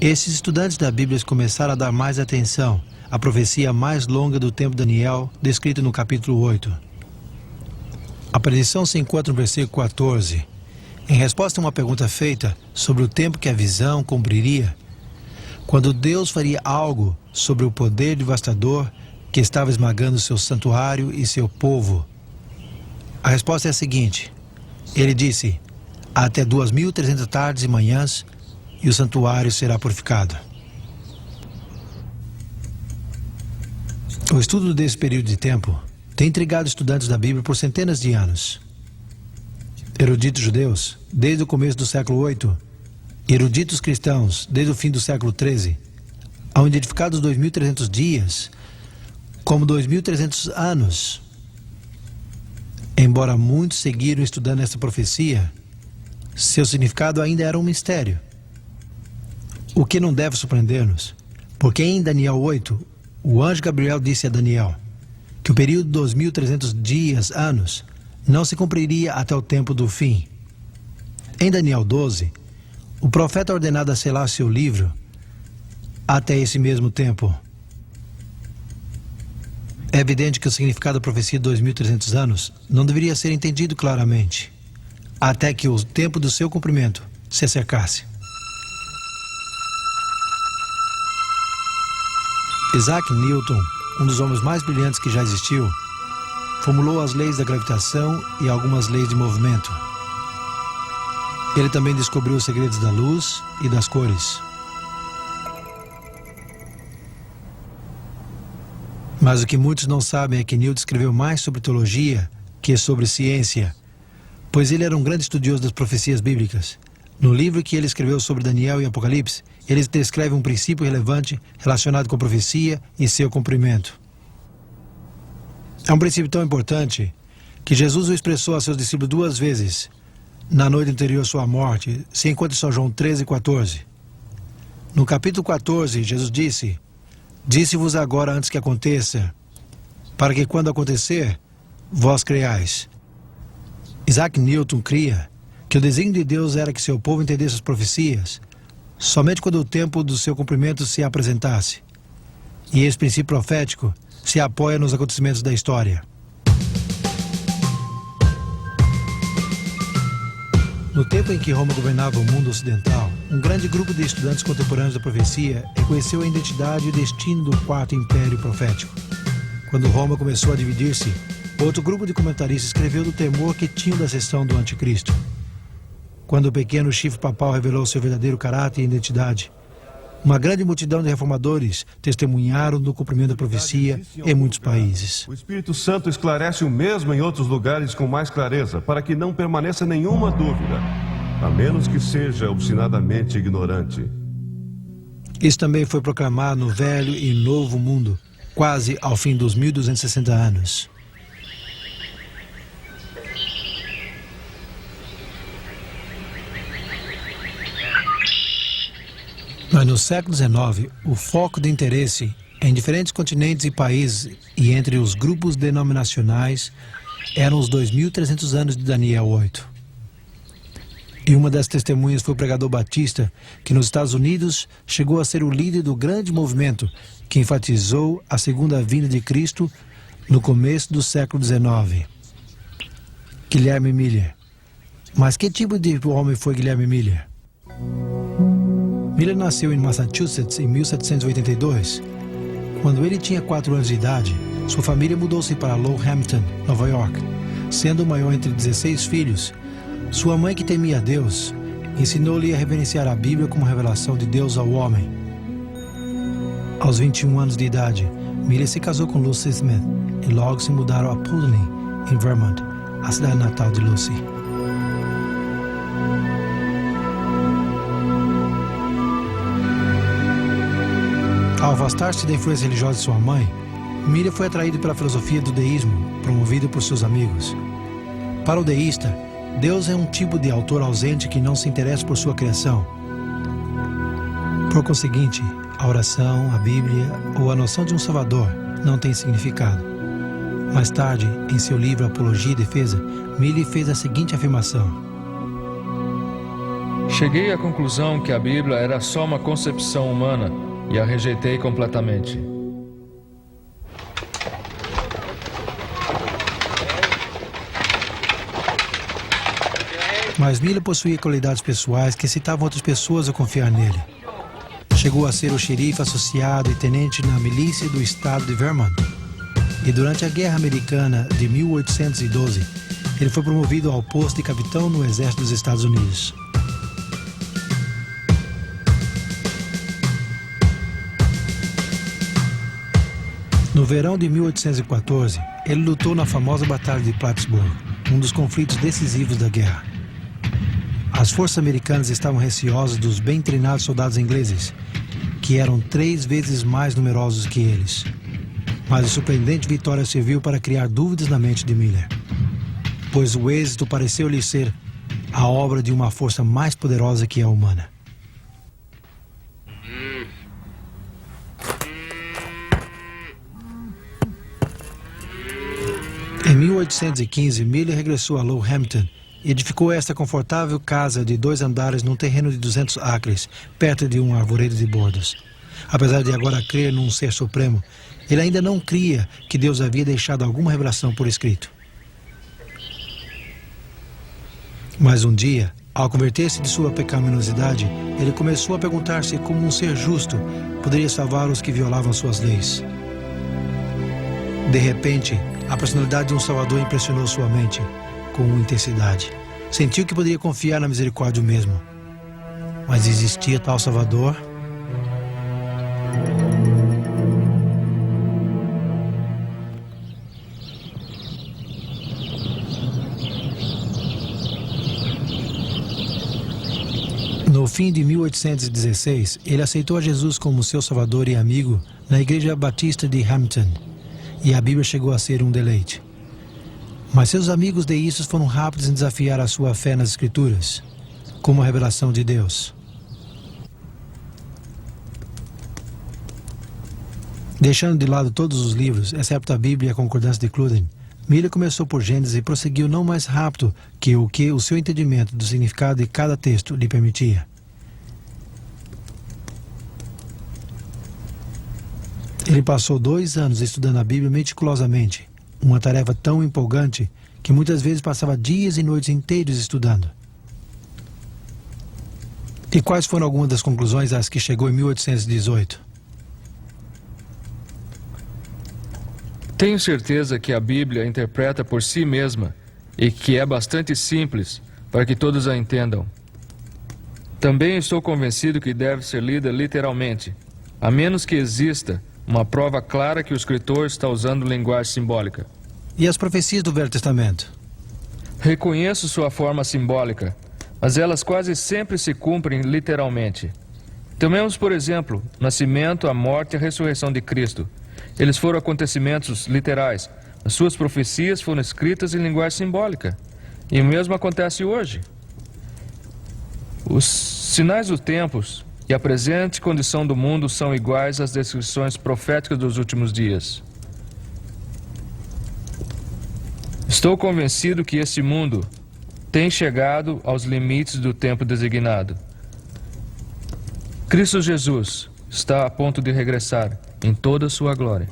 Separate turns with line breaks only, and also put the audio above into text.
Esses estudantes da Bíblia começaram a dar mais atenção à profecia mais longa do tempo de Daniel, descrita no capítulo 8. A predição se encontra no versículo 14. Em resposta a uma pergunta feita sobre o tempo que a visão cumpriria, quando Deus faria algo sobre o poder devastador que estava esmagando seu santuário e seu povo. A resposta é a seguinte. Ele disse, até 2.300 tardes e manhãs, e o santuário será purificado. O estudo desse período de tempo tem intrigado estudantes da Bíblia por centenas de anos. Eruditos judeus, desde o começo do século VIII, e eruditos cristãos, desde o fim do século XIII, ao identificar os 2.300 dias como 2.300 anos. Embora muitos seguiram estudando essa profecia, seu significado ainda era um mistério. O que não deve surpreender-nos, porque em Daniel 8, o anjo Gabriel disse a Daniel que o período de 2.300 dias, anos, não se cumpriria até o tempo do fim. Em Daniel 12, o profeta é ordenado a selar seu livro até esse mesmo tempo. É evidente que o significado da profecia de 2.300 anos não deveria ser entendido claramente, até que o tempo do seu cumprimento se acercasse. Isaac Newton, um dos homens mais brilhantes que já existiu, formulou as leis da gravitação e algumas leis de movimento. Ele também descobriu os segredos da luz e das cores. Mas o que muitos não sabem é que Newton escreveu mais sobre teologia que sobre ciência, pois ele era um grande estudioso das profecias bíblicas. No livro que ele escreveu sobre Daniel e Apocalipse, ele descreve um princípio relevante relacionado com a profecia e seu cumprimento. É um princípio tão importante que Jesus o expressou a seus discípulos 2 vezes na noite anterior à sua morte, se encontra em São João 13:14. No capítulo 14, Jesus disse, disse-vos agora antes que aconteça, para que quando acontecer, vós creiais. Isaac Newton cria que o desígnio de Deus era que seu povo entendesse as profecias somente quando o tempo do seu cumprimento se apresentasse. E esse princípio profético se apoia nos acontecimentos da história. No tempo em que Roma governava o mundo ocidental, um grande grupo de estudantes contemporâneos da profecia reconheceu a identidade e o destino do quarto império profético. Quando Roma começou a dividir-se, outro grupo de comentaristas escreveu do temor que tinham da ascensão do anticristo. Quando o pequeno chifre papal revelou seu verdadeiro caráter e identidade, uma grande multidão de reformadores testemunharam do cumprimento da profecia em muitos países.
O Espírito Santo esclarece o mesmo em outros lugares com mais clareza, para que não permaneça nenhuma dúvida, a menos que seja obstinadamente ignorante.
Isso também foi proclamado no Velho e Novo Mundo, quase ao fim dos 1.260 anos. Mas no século XIX, o foco de interesse em diferentes continentes e países e entre os grupos denominacionais eram os 2.300 anos de Daniel 8. E uma das testemunhas foi o pregador batista, que nos Estados Unidos chegou a ser o líder do grande movimento que enfatizou a segunda vinda de Cristo no começo do século XIX. Guilherme Miller. Mas que tipo de homem foi Guilherme Miller? Miller nasceu em Massachusetts em 1782. Quando ele tinha 4 anos de idade, sua família mudou-se para Lowhampton, Nova York. Sendo o maior entre 16 filhos, sua mãe, que temia a Deus, ensinou-lhe a reverenciar a Bíblia como revelação de Deus ao homem. Aos 21 anos de idade, Miller se casou com Lucy Smith e logo se mudaram a Putney, em Vermont, a cidade natal de Lucy. Ao afastar-se da influência religiosa de sua mãe, Miller foi atraído pela filosofia do deísmo, promovida por seus amigos. Para o deísta, Deus é um tipo de autor ausente que não se interessa por sua criação. Por conseguinte, a oração, a Bíblia ou a noção de um Salvador não tem significado. Mais tarde, em seu livro Apologia e Defesa, Miller fez a seguinte afirmação:
Cheguei à conclusão que a Bíblia era só uma concepção humana e a rejeitei completamente.
Mas Miller possuía qualidades pessoais que incitavam outras pessoas a confiar nele. Chegou a ser o xerife associado e tenente na milícia do estado de Vermont. E durante a Guerra Americana de 1812, ele foi promovido ao posto de capitão no Exército dos Estados Unidos. No verão de 1814, ele lutou na famosa Batalha de Plattsburgh, um dos conflitos decisivos da guerra. As forças americanas estavam receosas dos bem treinados soldados ingleses, que eram 3 vezes mais numerosos que eles. Mas a surpreendente vitória serviu para criar dúvidas na mente de Miller, pois o êxito pareceu-lhe ser a obra de uma força mais poderosa que a humana. Em 1815, Miller regressou a Lowhampton e edificou esta confortável casa de 2 andares num terreno de 200 acres, perto de um arvoredo de bordos. Apesar de agora crer num ser supremo, ele ainda não cria que Deus havia deixado alguma revelação por escrito. Mas um dia, ao converter-se de sua pecaminosidade, ele começou a perguntar-se como um ser justo poderia salvar os que violavam suas leis. De repente, a personalidade de um Salvador impressionou sua mente com intensidade. Sentiu que poderia confiar na misericórdia mesmo. Mas existia tal Salvador? No fim de 1816, ele aceitou a Jesus como seu Salvador e amigo na Igreja Batista de Hampton, e a Bíblia chegou a ser um deleite. Mas seus amigos deístas foram rápidos em desafiar a sua fé nas Escrituras, como a revelação de Deus. Deixando de lado todos os livros, exceto a Bíblia e a Concordância de Cluden, Miller começou por Gênesis e prosseguiu não mais rápido que o seu entendimento do significado de cada texto lhe permitia. Ele passou 2 anos estudando a Bíblia meticulosamente, uma tarefa tão empolgante que muitas vezes passava dias e noites inteiros estudando. E quais foram algumas das conclusões às que chegou em 1818?
Tenho certeza que a Bíblia interpreta por si mesma e que é bastante simples para que todos a entendam. Também estou convencido que deve ser lida literalmente, a menos que exista uma prova clara que o escritor está usando linguagem simbólica.
E as profecias do Velho Testamento?
Reconheço sua forma simbólica, mas elas quase sempre se cumprem literalmente. Tomemos, por exemplo, o nascimento, a morte e a ressurreição de Cristo. Eles foram acontecimentos literais. As suas profecias foram escritas em linguagem simbólica. E o mesmo acontece hoje. Os sinais dos tempos e a presente condição do mundo são iguais às descrições proféticas dos últimos dias. Estou convencido que esse mundo tem chegado aos limites do tempo designado. Cristo Jesus está a ponto de regressar em toda a sua glória.